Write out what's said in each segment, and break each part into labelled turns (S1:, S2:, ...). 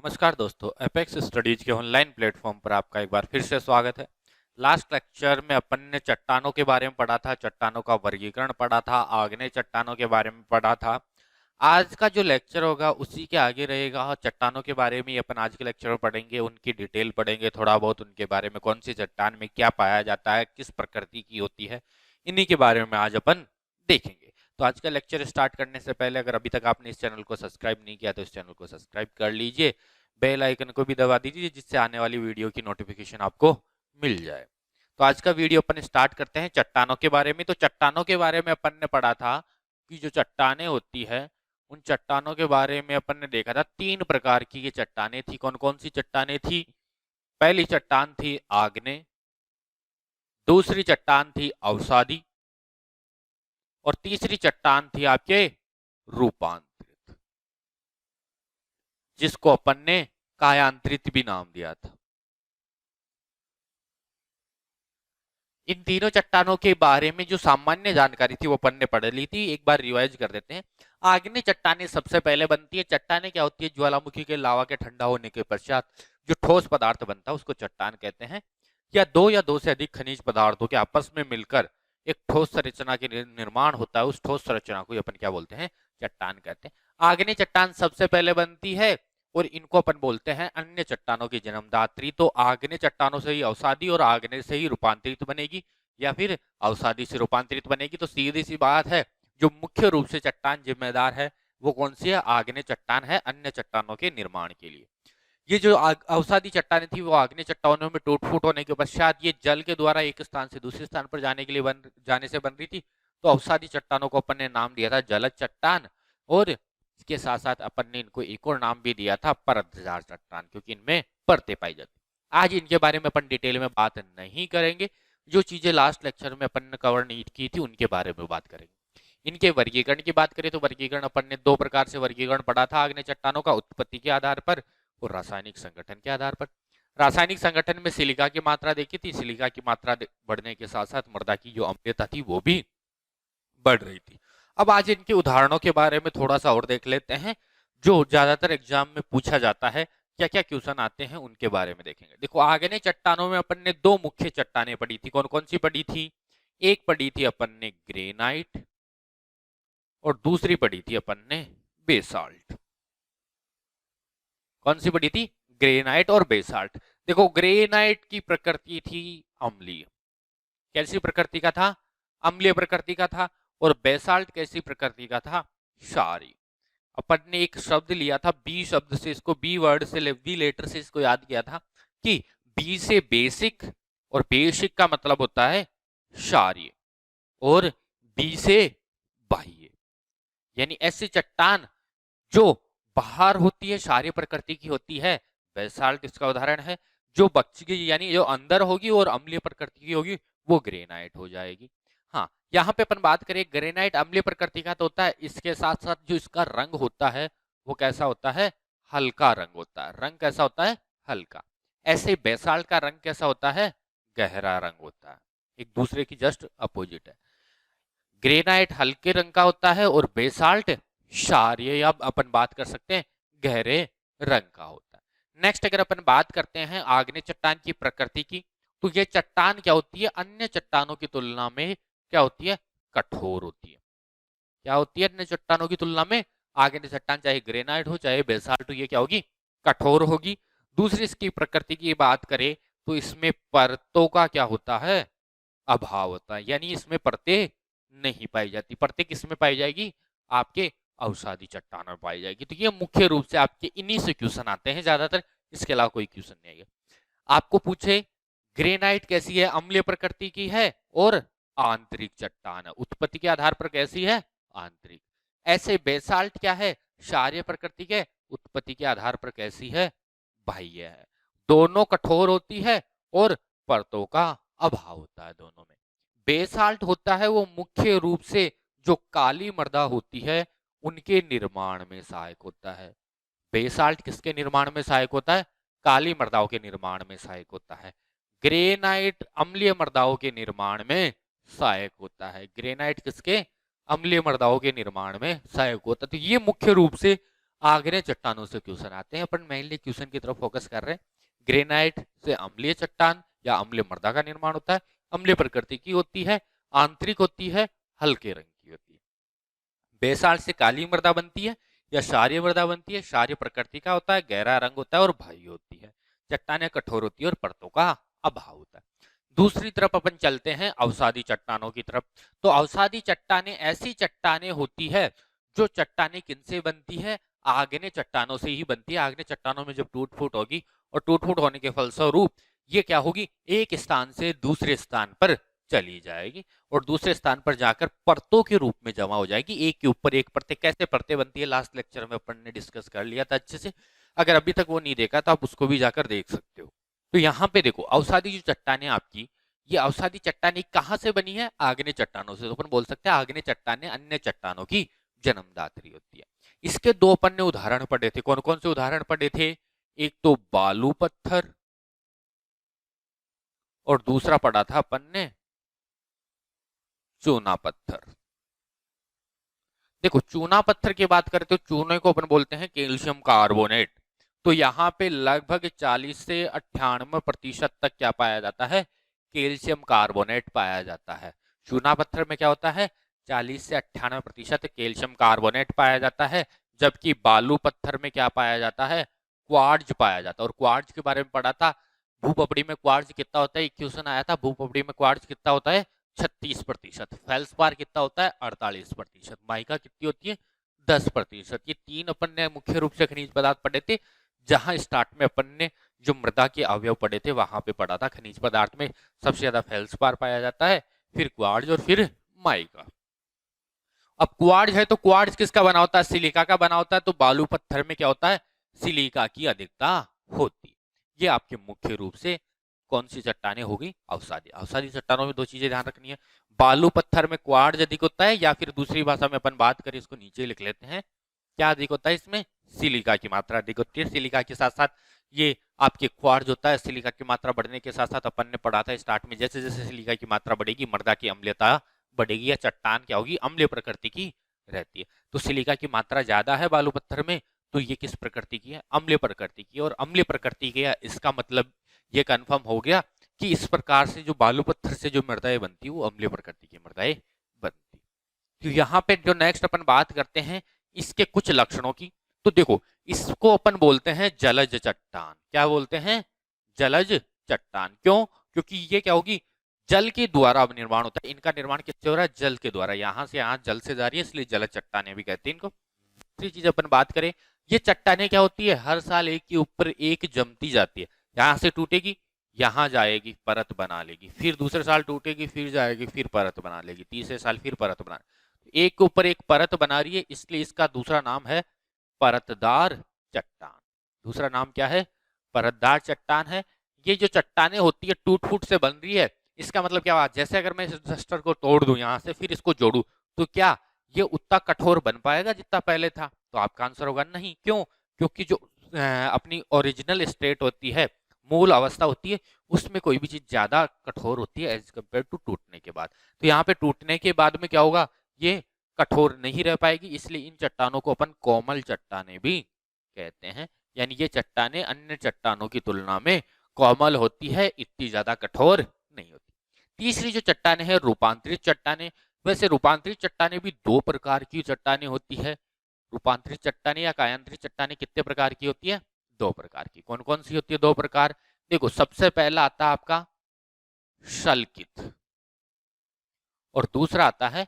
S1: नमस्कार दोस्तों, apex studies के ऑनलाइन प्लेटफॉर्म पर आपका एक बार फिर से स्वागत है। लास्ट लेक्चर में अपन ने चट्टानों के बारे में पढ़ा था, चट्टानों का वर्गीकरण पढ़ा था, आग्नेय चट्टानों के बारे में पढ़ा था। आज का जो लेक्चर होगा उसी के आगे रहेगा। चट्टानों के बारे में अपन आज के लेक्चर में पढ़ेंगे, उनकी डिटेल पढ़ेंगे, थोड़ा बहुत उनके बारे में, कौन सी चट्टान में क्या पाया जाता है, किस प्रकृति की होती है, इन्हीं के बारे में आज अपन देखेंगे। तो आज का लेक्चर स्टार्ट करने से पहले अगर अभी तक आपने इस चैनल को सब्सक्राइब नहीं किया तो इस चैनल को सब्सक्राइब कर लीजिए, बेल आइकन को भी दबा दीजिए जिससे आने वाली वीडियो की नोटिफिकेशन आपको मिल जाए। तो आज का वीडियो अपन स्टार्ट करते हैं चट्टानों के बारे में। तो चट्टानों के बारे में अपन ने पढ़ा था कि जो चट्टानें होती है उन चट्टानों के बारे में अपन ने देखा था, तीन प्रकार की ये चट्टानें थी। कौन कौन सी चट्टानें थी? पहली चट्टान थी आग्नेय, दूसरी चट्टान थी अवसादी और तीसरी चट्टान थी आपके रूपांतरित, जिसको अपन ने कायांतरित भी नाम दिया था। इन तीनों चट्टानों के बारे में जो सामान्य जानकारी थी वो अपन ने पढ़ ली थी, एक बार रिवाइज कर देते हैं। आग्नेय चट्टानें सबसे पहले बनती है। चट्टानें क्या होती है? ज्वालामुखी के लावा के ठंडा होने के पश्चात जो ठोस पदार्थ बनता है उसको चट्टान कहते हैं, या दो से अधिक खनिज पदार्थों के आपस में मिलकर एक ठोस संरचना के निर्माण होता है। उस ठोस संरचना को अपन क्या बोलते हैं? चट्टान कहते हैं। आग्नेय चट्टान सबसे पहले बनती है और इनको अपन बोलते हैं अन्य चट्टानों की जन्मदात्री। तो आग्नेय चट्टानों से ही अवसादी और आग्नेय से ही रूपांतरित बनेगी या फिर अवसादी से रूपांतरित बनेगी। तो सीधी सी बात है, जो मुख्य रूप से चट्टान जिम्मेदार है वो कौन सी है? आग्नेय चट्टान है अन्य चट्टानों के निर्माण के लिए। ये जो अवसादी चट्टानें थी वो आग्नेय चट्टानों में टूट फूट होने के पश्चात ये जल के द्वारा एक स्थान से दूसरे स्थान पर जाने के लिए जाने से बन रही थी। तो अवसादी चट्टानों को अपन ने नाम दिया था जलज चट्टान, और इसके साथ साथ अपन ने इनको एक और नाम भी दिया था परतदार चट्टान, क्योंकि इनमें परतें पाई जाती। आज इनके बारे में अपन डिटेल में बात नहीं करेंगे, जो चीजें लास्ट लेक्चर में अपन ने कवर नहीं की थी उनके बारे में बात करेंगे। इनके वर्गीकरण की बात करें तो वर्गीकरण अपन ने दो प्रकार से वर्गीकरण पढ़ा था आग्नेय चट्टानों का, उत्पत्ति के आधार पर और रासायनिक संगठन के आधार पर। रासायनिक संगठन में सिलिका की मात्रा देखी थी, सिलिका की मात्रा बढ़ने के साथ साथ मृदा की जो अम्लता थी वो भी बढ़ रही थी। अब आज इनके उदाहरणों के बारे में थोड़ा सा और देख लेते हैं, जो ज्यादातर एग्जाम में पूछा जाता है, क्या क्या क्वेश्चन आते हैं उनके बारे में देखेंगे। देखो, आग्नेय चट्टानों में अपन ने दो मुख्य चट्टानें पढ़ी थी। कौन कौन सी पढ़ी थी? एक पढ़ी थी अपन ने ग्रेनाइट और दूसरी पढ़ी थी अपन ने बेसाल्ट। कौन सी पढ़ी थी? ग्रेनाइट और बेसाल्ट। देखो, ग्रेनाइट की प्रकृति थी अम्लीय। कैसी प्रकृति का था? अम्लीय प्रकृति का था। और बेसाल्ट कैसी प्रकृति का था? क्षारीय। अपन ने एक शब्द लिया था बी शब्द से, इसको बी वर्ड से, बी लेटर से इसको याद किया था कि बी से बेसिक, और बेसिक का मतलब होता है क्षारीय, और बी से बाह्य। यानी ऐसी चट्टान जो बाहर होती है, क्षारीय प्रकृति की होती है, बेसाल्ट इसका उदाहरण है। जो बची यानी जो अंदर होगी और अम्लीय प्रकृति की होगी वो ग्रेनाइट हो जाएगी। हाँ, यहाँ पे अपन बात करें, ग्रेनाइट अम्लीय प्रकृति का तो होता है, इसके साथ साथ जो इसका रंग होता है वो कैसा होता है? हल्का रंग होता है। रंग कैसा होता है? हल्का। ऐसे बेसाल्ट का रंग कैसा होता है? गहरा रंग होता है। एक दूसरे की जस्ट अपोजिट है। ग्रेनाइट हल्के रंग का होता है और बेसाल्ट क्षारीय, या अपन बात कर सकते हैं गहरे रंग का होता है। नेक्स्ट अगर अपन बात करते हैं आग्नेय चट्टान की प्रकृति की, तो ये चट्टान क्या होती है? अन्य चट्टानों की तुलना में क्या होती है? कठोर होती है। क्या होती है? अन्य चट्टानों की तुलना में आग्नेय चट्टान, चाहे ग्रेनाइट हो चाहे बेसाल्ट हो, ये क्या होगी? कठोर होगी। दूसरी इसकी प्रकृति की बात करें तो इसमें परतों का क्या होता है? अभाव होता है। यानी इसमें परतें नहीं पाई जाती। परतें किसमें पाई जाएगी? आपके अवसादी चट्टान में पाई जाएगी। तो ये मुख्य रूप से आपके इन्हीं से क्वेश्चन आते हैं ज्यादातर, इसके अलावा कोई क्वेश्चन नहीं आएगा। आपको पूछे ग्रेनाइट कैसी है? अम्लीय प्रकृति की है और आंतरिक चट्टान है। उत्पत्ति के आधार पर कैसी है? आंतरिक। ऐसे बेसाल्ट क्या है? क्षारीय प्रकृति के, उत्पत्ति के आधार पर कैसी है? बाह्य है। दोनों कठोर होती है और परतों का अभाव होता है दोनों में। बेसाल्ट होता है वो मुख्य रूप से जो काली मृदा होती है उनके निर्माण में सहायक होता है। बेसाल्ट किसके निर्माण में सहायक होता है? काली मृदाओं के निर्माण में सहायक होता है। ग्रेनाइट अम्लीय मृदाओं के निर्माण में सहायक होता है। ग्रेनाइट किसके? अम्लीय मृदाओं के निर्माण में सहायक होता है। तो ये मुख्य रूप से आग्नेय चट्टानों से क्वेश्चन आते हैं। अपन मेनली क्वेश्चन की तरफ फोकस कर रहे हैं। ग्रेनाइट से अम्लीय चट्टान या अम्लीय मृदा का निर्माण होता है। अम्लीय प्रकृति की होती है, आंतरिक होती है, हल्के रंग की होती है। बेसाल्ट से काली मृदा बनती है या क्षारीय मृदा बनती है। क्षारीय प्रकृति का होता है, गहरा रंग होता है और भारी होती है। चट्टानें कठोर होती है और परतों का अभाव होता है। दूसरी तरफ अपन चलते हैं अवसादी चट्टानों की तरफ। तो अवसादी चट्टानें ऐसी चट्टानें होती है जो चट्टानें किनसे बनती है? आग्नेय चट्टानों से ही बनती है। आग्नेय चट्टानों में जब टूट फूट होगी और टूट फूट होने के फलस्वरूप ये क्या होगी, एक स्थान से दूसरे स्थान पर चली जाएगी और दूसरे स्थान पर जाकर परतों के रूप में जमा हो जाएगी। एक के ऊपर एक परतें, कैसे परतें बनती है लास्ट लेक्चर में अपन ने डिस्कस कर लिया था अच्छे से। अगर अभी तक वो नहीं देखा तो आप उसको भी जाकर देख सकते हो। तो यहाँ पे देखो अवसादी जो चट्टानें आपकी, ये अवसादी चट्टानें कहाँ से बनी है? आग्नेय चट्टानों से। तो अपन बोल सकते हैं आग्नेय चट्टानें अन्य चट्टानों की जन्मदात्री होती है। इसके दो अपन ने उदाहरण पढ़े थे। कौन कौन से उदाहरण पढ़े थे? एक तो बालू पत्थर और दूसरा पढ़ा था अपन ने चूना पत्थर। देखो चूना पत्थर की बात करें तो चूने को अपन बोलते हैं कैल्शियम कार्बोनेट। तो यहाँ पे लगभग 40 से 98% तक क्या पाया जाता है? कैल्शियम कार्बोनेट पाया जाता है। चूना पत्थर में क्या होता है? 40 से 98% कैल्शियम कार्बोनेट पाया जाता है। जबकि बालू पत्थर में क्या पाया जाता है? क्वार्ट्ज पाया जाता है। और क्वार्ट्ज के बारे में पढ़ा था, भूपपड़ी में क्वार्ट्ज कितना होता है? क्वेश्चन आया था, भूपपड़ी में क्वार्ट्ज कितना होता है? 36%। फेल्सपार कितना होता है? 48%। माइका कितनी होती है? 10%। ये तीन अपन ने मुख्य रूप से खनिज पदार्थ पढ़े थे। जहां स्टार्ट में अपन ने जो मृदा के अवयव पढ़े थे वहां पे पढ़ा था खनिज पदार्थ में सबसे ज्यादा फेल्सपार पाया जाता है, फिर क्वार्ट्ज और फिर माइका। अब क्वार्ट्ज है तो क्वार्ट्ज किसका बना होता है? सिलिका का बना होता है। तो बालू पत्थर में क्या होता है? सिलिका की अधिकता होती है। ये आपके मुख्य रूप से कौन सी चट्टानें होगी? अवसादी। अवसादी चट्टानों में दो चीजें ध्यान रखनी है, बालू पत्थर में क्वार्ट्ज अधिक होता है, या फिर दूसरी भाषा में अपन बात करें इसको नीचे लिख लेते हैं, क्या अधिक होता है? इसमें सिलिका की मात्रा अधिक होती है। सिलिका के साथ साथ ये आपके क्वार्ट्ज होता है। सिलिका की मात्रा बढ़ने के साथ साथ अपन ने पढ़ा था स्टार्ट में, जैसे जैसे सिलिका की मात्रा बढ़ेगी मृदा की अम्लता बढ़ेगी या चट्टान क्या होगी? अम्लीय प्रकृति की रहती है। तो सिलिका की मात्रा ज्यादा है बालू पत्थर में, तो ये किस प्रकृति की है? अम्लीय प्रकृति की। और अम्लीय प्रकृति की है, इसका मतलब ये कंफर्म हो गया कि इस प्रकार से जो बालू पत्थर से जो मृदाएं बनती है वो अम्लीय प्रकृति की मृदाएं बनती। तो यहाँ पे जो नेक्स्ट अपन बात करते हैं इसके कुछ लक्षणों की। तो देखो इसको अपन बोलते हैं जलज चट्टान। क्या बोलते हैं? जलज चट्टान। क्यों? क्योंकि ये क्या होगी? जल के द्वारा अब निर्माण होता है। इनका निर्माण किससे हो रहा है? जल के द्वारा। यहां से यहाँ जल से जा रही है, इसलिए जलज चट्टानें भी कहते हैं इनको। दूसरी चीज अपन बात करें, ये चट्टानें क्या होती है? हर साल एक के ऊपर एक जमती जाती है। यहां से टूटेगी, यहां जाएगी, परत बना लेगी, फिर दूसरे साल टूटेगी, फिर जाएगी, फिर परत बना लेगी, तीसरे साल फिर परत बना, एक के ऊपर एक परत बना रही है, इसलिए इसका दूसरा नाम है परतदार चट्टान। दूसरा नाम क्या है? परतदार चट्टान है। ये जो चट्टानें होती है टूट फूट से बन रही है, इसका मतलब क्या हुआ? जैसे अगर मैं इस रजिस्टर को तोड़ दूं यहां से, फिर इसको जोड़ू, तो क्या ये उतना कठोर बन पाएगा जितना पहले था? तो आपका आंसर होगा नहीं। क्यों? क्योंकि जो अपनी ओरिजिनल स्टेट होती है, मूल अवस्था होती है, उसमें कोई भी चीज ज्यादा कठोर होती है एज कम्पेयर टू टूटने के बाद। तो यहाँ पे टूटने के बाद में क्या होगा? ये कठोर नहीं रह पाएगी, इसलिए इन चट्टानों को अपन कोमल चट्टानें भी कहते हैं। यानी ये चट्टानें अन्य चट्टानों की तुलना में कोमल होती है, इतनी ज्यादा कठोर नहीं होती। तीसरी जो चट्टानें हैं रूपांतरित चट्टानें। वैसे रूपांतरित चट्टानें भी दो प्रकार की चट्टानें होती है। रूपांतरित चट्टानें या कायांतरित चट्टानें कितने प्रकार की होती है? दो प्रकार की। कौन कौन सी होती है दो प्रकार? देखो सबसे पहला आता है आपका शल्कित और दूसरा आता है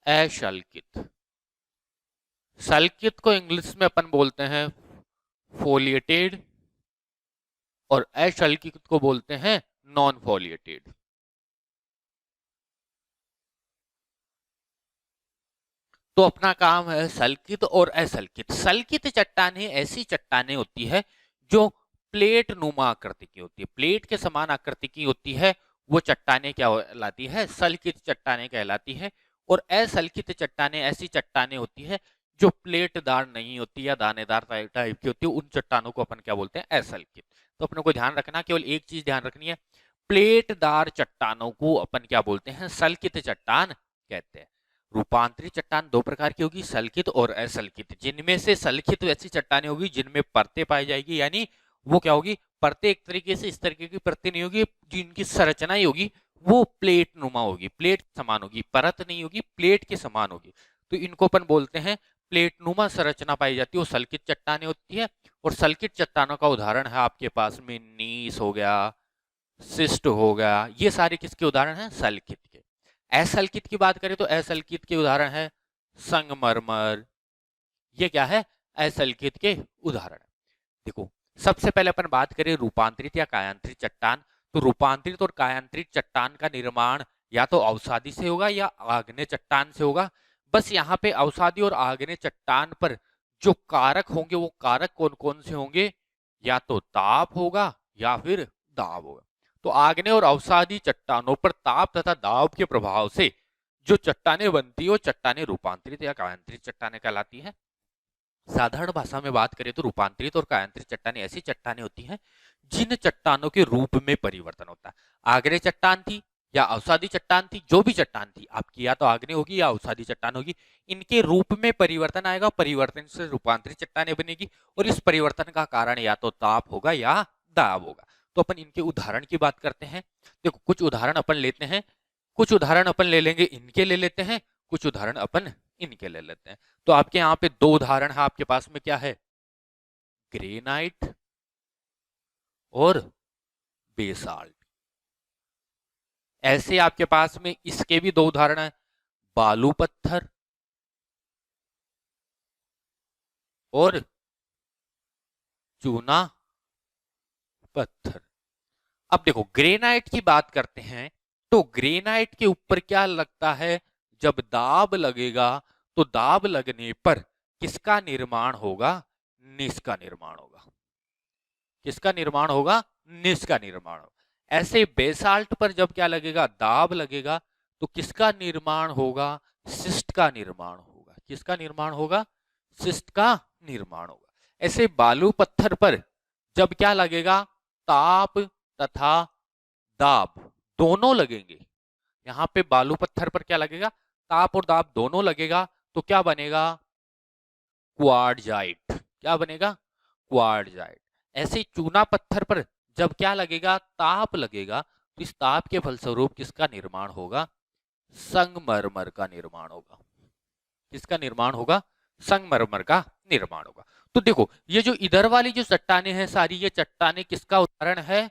S1: अशल्कित। शल्कित को इंग्लिश में अपन बोलते हैं फोलिएटेड और अशल्कित को बोलते हैं नॉन फोलिएटेड। तो अपना काम है सल्कित और असल्कित। सल्कित चट्टानें ऐसी चट्टानें होती है जो प्लेट नुमा आकृति की होती है, प्लेट के समान आकृति की होती है, वो चट्टानें क्या कहलाती है? सल्कित चट्टानें कहलाती है। और असल्कित चट्टानें ऐसी चट्टानें होती है जो प्लेटदार नहीं होती या दानेदार टाइप की होती है, उन चट्टानों को अपन क्या बोलते हैं? असल्कित। तो अपने को ध्यान रखना, केवल एक चीज ध्यान रखनी है, प्लेटदार चट्टानों को अपन क्या बोलते हैं? सल्कित चट्टान कहते हैं। रूपांतरित चट्टान दो प्रकार की होगी, सल्कित और असल्कित। जिनमें से सल्कित ऐसी चट्टानें होगी जिनमें परतें पाई जाएगी, यानी वो क्या होगी, परतें एक तरीके से इस तरीके की परतें नहीं होगी, जिनकी संरचना ही होगी वो प्लेट नुमा होगी, प्लेट समान होगी, परत नहीं होगी, प्लेट के समान होगी। तो इनको अपन बोलते हैं प्लेट नुमा संरचना पाई जाती है, वो सल्कित चट्टानें होती है। और सल्कित चट्टानों का उदाहरण है आपके पास में नीस हो गया, सिस्ट हो गया, ये सारे किसके उदाहरण हैं, सल्कित के। असल्कित की बात करें तो असल्कित के उदाहरण है संगमरमर, ये क्या है, असल्कित के उदाहरण है। देखो सबसे पहले अपन बात करें रूपांतरित या कायांतरित चट्टान। तो रूपांतरित और कायांतरित चट्टान का निर्माण या तो अवसादी से होगा या आग्नेय चट्टान से होगा। बस यहाँ पे अवसादी और आग्नेय चट्टान पर जो कारक होंगे वो कारक कौन कौन से होंगे, या तो ताप होगा या फिर दाब होगा। तो आग्नेय और अवसादी चट्टानों पर ताप तथा दाब के प्रभाव से जो चट्टानें बनती है वो चट्टानें रूपांतरित या कायांतरित चट्टानें कहलाती है। साधारण भाषा में बात करें तो रूपांतरित और कायांतरित चट्टानें ऐसी चट्टानें होती हैं जिन चट्टानों के रूप में परिवर्तन होता है। आग्नेय चट्टान थी या अवसादी चट्टान थी, जो भी चट्टान थी आपकी, या तो आग्नेय होगी या अवसादी चट्टान होगी, इनके रूप में परिवर्तन आएगा, परिवर्तन से रूपांतरित चट्टानें बनेगी। और इस परिवर्तन का कारण या तो ताप होगा या दाब होगा। तो अपन इनके उदाहरण की बात करते हैं। देखो कुछ उदाहरण अपन लेते हैं, कुछ उदाहरण अपन ले लेंगे इनके ले लेते हैं, कुछ उदाहरण अपन इनके ले लेते हैं। तो आपके यहाँ पे दो उदाहरण है आपके पास में, क्या है, ग्रेनाइट और बेसाल्ट। ऐसे आपके पास में इसके भी दो उदाहरण है, बालू पत्थर और चूना पत्थर। अब देखो ग्रेनाइट की बात करते हैं, तो ग्रेनाइट के ऊपर क्या लगता है, जब दाब लगेगा तो दाब लगने पर किसका निर्माण होगा, निस का निर्माण होगा। किसका निर्माण होगा, निस का निर्माण होगा। ऐसे बेसाल्ट पर जब क्या लगेगा, दाब लगेगा, तो किसका निर्माण होगा, सिस्ट का निर्माण होगा। किसका निर्माण होगा, सिस्ट का निर्माण होगा। ऐसे बालू पत्थर पर जब क्या लगेगा, ताप तथा दाब दोनों लगेंगे। यहां पे बालू पत्थर पर क्या लगेगा, ताप और दाब दोनों लगेगा, तो क्या बनेगा, क्वार्टजाइट। क्या बनेगा, क्वार्टजाइट। ऐसे चूना पत्थर पर जब क्या लगेगा, ताप लगेगा, तो इस ताप के फलस्वरूप किसका निर्माण होगा, संगमरमर का निर्माण होगा। किसका निर्माण होगा, संगमरमर का निर्माण होगा। तो देखो ये जो इधर वाली जो चट्टानें हैं सारी, ये चट्टानें किसका उदाहरण है,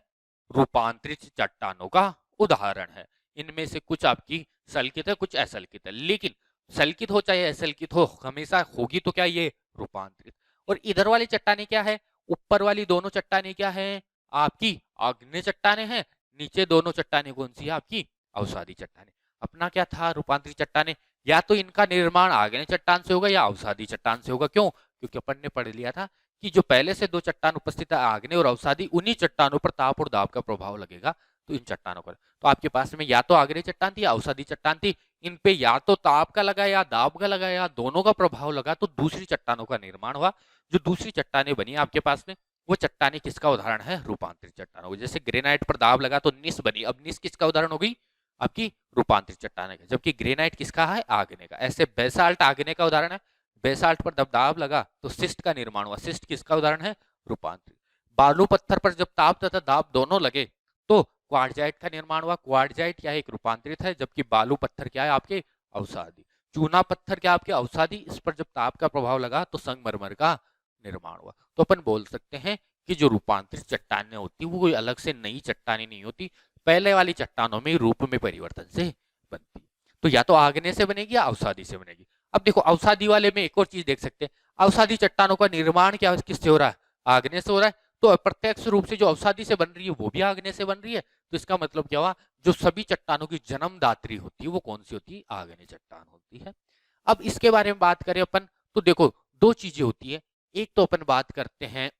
S1: रूपांतरित चट्टानों का उदाहरण है। इनमें से कुछ आपकी सल्कित है, कुछ असल्कित है, लेकिन सल्कित हो चाहे असल्कित हो, हमेशा होगी तो क्या ये रूपांतरित। और इधर वाली चट्टानें क्या है, ऊपर वाली दोनों चट्टानें क्या है, आपकी आग्नेय चट्टानें हैं, नीचे दोनों चट्टानें कौन सी है, आपकी अवसादी चट्टानें। अपना क्या था, रूपांतरित चट्टानें, या तो इनका निर्माण आग्नेय चट्टान से होगा या अवसादी चट्टान से होगा। क्यों, क्योंकि अपन ने पढ़ लिया था कि जो पहले से दो चट्टान उपस्थित है आग्नेय और अवसादी, उन्हीं चट्टानों पर ताप और दाब का प्रभाव लगेगा। तो इन चट्टानों पर, तो आपके पास में या तो आग्नेय चट्टान थी या अवसादी चट्टान थी, इन पे या तो ताप का लगा या दाब का लगा या दोनों का प्रभाव लगा, तो दूसरी चट्टानों का निर्माण हुआ। जो दूसरी चट्टानें बनी आपके पास में, वो चट्टानें किसका उदाहरण है, रूपांतरित चट्टानों। जैसे ग्रेनाइट पर दाब लगा तो निस बनी, अब निस किसका उदाहरण हो गई, आपकी रूपांतरित चट्टान का। जबकि ग्रेनाइट किसका है, आग्नेय का। ऐसे बेसाल्ट आग्नेय का उदाहरण है, बेसाल्ट पर जब दाब लगा तो सिस्ट का निर्माण हुआ, सिस्ट किसका उदाहरण है, रूपांतरित। बालू पत्थर पर जब ताप तथा दाब दोनों लगे तो क्वार्टजाइट का निर्माण हुआ। क्वार्टजाइट क्या है, एक रूपांतरित है, जबकि बालू पत्थर क्या है, आपके अवसादी। चूना पत्थर क्या आपके अवसादी, इस पर जब ताप का प्रभाव लगा तो संगमरमर का निर्माण हुआ। तो अपन बोल सकते हैं कि जो रूपांतरित चट्टानें होती वो कोई अलग से नई चट्टानें नहीं होती, पहले वाली चट्टानों में रूप में परिवर्तन से बनती। तो या तो आग्नेय से बनेगी या अवसादी से बनेगी। अब देखो अवसादी वाले में एक और चीज देख सकते हैं, अवसादी चट्टानों का निर्माण क्या किससे हो रहा है, आग्नेय से हो रहा है। तो अप्रत्यक्ष रूप से जो अवसादी से बन रही है वो भी आग्नेय से बन रही है। तो इसका मतलब क्या हुआ, जो सभी चट्टानों की जन्मदात्री होती है वो कौन सी होती है, आग्नेय चट्टान होती है। अब इसके बारे में बात करें अपन, तो देखो दो चीजें होती है, एक तो अपन बात करते हैं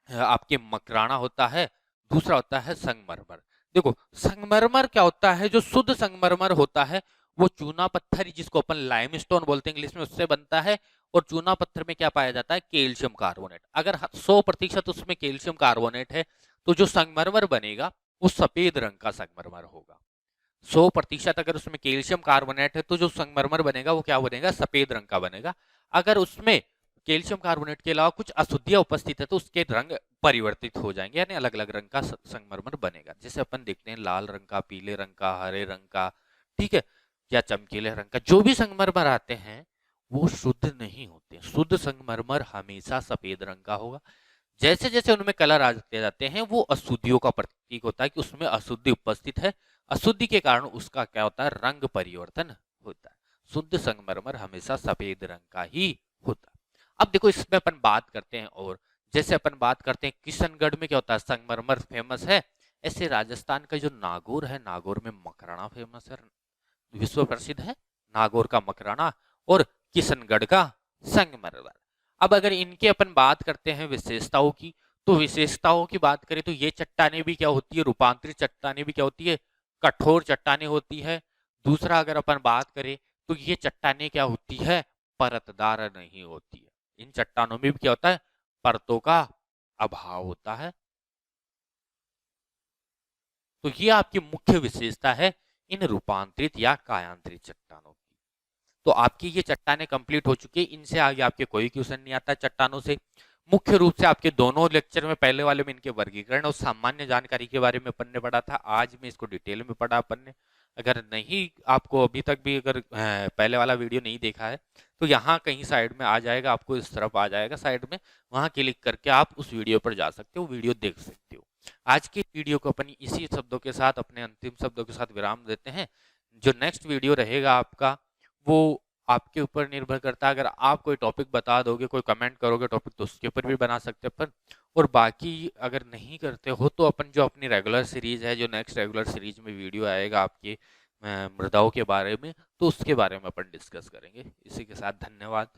S1: आपके मकराना होता है, दूसरा होता है संगमरमर। देखो संगमरमर क्या होता है, जो शुद्ध संगमरमर होता है वो चूना पत्थर, जिसको अपन लाइमस्टोन बोलते हैं इंग्लिश में, उससे बनता है। और चूना पत्थर में क्या पाया जाता है, कैल्शियम कार्बोनेट। अगर 100% उसमें कैल्शियम कार्बोनेट है तो जो संगमरमर बनेगा वो सफेद रंग का संगमरमर होगा। 100% अगर उसमें कैल्शियम कार्बोनेट है तो जो संगमरमर बनेगा वो क्या बनेगा, सफेद रंग का बनेगा। अगर उसमें कैल्शियम कार्बोनेट के अलावा कुछ अशुद्धियां उपस्थित है तो उसके रंग परिवर्तित हो जाएंगे, यानी अलग अलग रंग का संगमरमर बनेगा। जैसे अपन देखते हैं लाल रंग का, पीले रंग का, हरे रंग का, ठीक है, या चमकीले रंग का। जो भी संगमरमर आते हैं वो शुद्ध नहीं होते। शुद्ध संगमरमर हमेशा सफेद रंग का होगा। जैसे जैसे उनमें कलर आते जाते हैं वो अशुद्धियों का प्रतीक होता है कि उसमें अशुद्धि उपस्थित है। अशुद्धि के कारण उसका क्या होता है, रंग परिवर्तन होता है। शुद्ध संगमरमर हमेशा सफेद रंग का ही होता है। अब देखो इसमें अपन बात करते हैं, और जैसे अपन बात करते हैं किशनगढ़ में क्या होता है, संगमरमर फेमस है। ऐसे राजस्थान का जो नागौर है, नागौर में मकराना फेमस है, विश्व प्रसिद्ध है नागौर का मकराना और किशनगढ़ का संगमरमर। अब अगर इनके अपन बात करते हैं विशेषताओं की, तो विशेषताओं की बात करें तो ये चट्टानें भी क्या होती है, रूपांतरित चट्टानें भी क्या होती है, कठोर चट्टानें होती है। दूसरा अगर अपन बात करें तो ये चट्टानें क्या होती है, परतदार नहीं होती है। इन चट्टानों में भी क्या होता है, परतों का अभाव होता है। तो ये आपकी मुख्य विशेषता है इन रूपांतरित या कायांतरित चट्टानों की। तो आपकी ये चट्टानें कंप्लीट हो चुकी है, इनसे आगे आपके कोई क्वेश्चन नहीं आता चट्टानों से। मुख्य रूप से आपके दोनों लेक्चर में, पहले वाले में इनके वर्गीकरण और सामान्य जानकारी के बारे में अपन ने पढ़ा था, आज में इसको डिटेल में पढ़ा अपन ने। अगर नहीं, आपको अभी तक भी अगर पहले वाला वीडियो नहीं देखा है तो यहाँ कहीं साइड में आ जाएगा, आपको इस तरफ आ जाएगा साइड में, वहां क्लिक करके आप उस वीडियो पर जा सकते हो, वीडियो देख सकते हो। आज की वीडियो को अपन इसी शब्दों के साथ, अपने अंतिम शब्दों के साथ विराम देते हैं। जो नेक्स्ट वीडियो रहेगा आपका, वो आपके ऊपर निर्भर करता है। अगर आप कोई टॉपिक बता दोगे, कोई कमेंट करोगे टॉपिक, तो उसके ऊपर भी बना सकते हैं अपन। और बाकी अगर नहीं करते हो तो अपन जो अपनी रेगुलर सीरीज है, जो नेक्स्ट रेगुलर सीरीज में वीडियो आएगा आपके मृदाओं के बारे में, तो उसके बारे में अपन डिस्कस करेंगे। इसी के साथ धन्यवाद।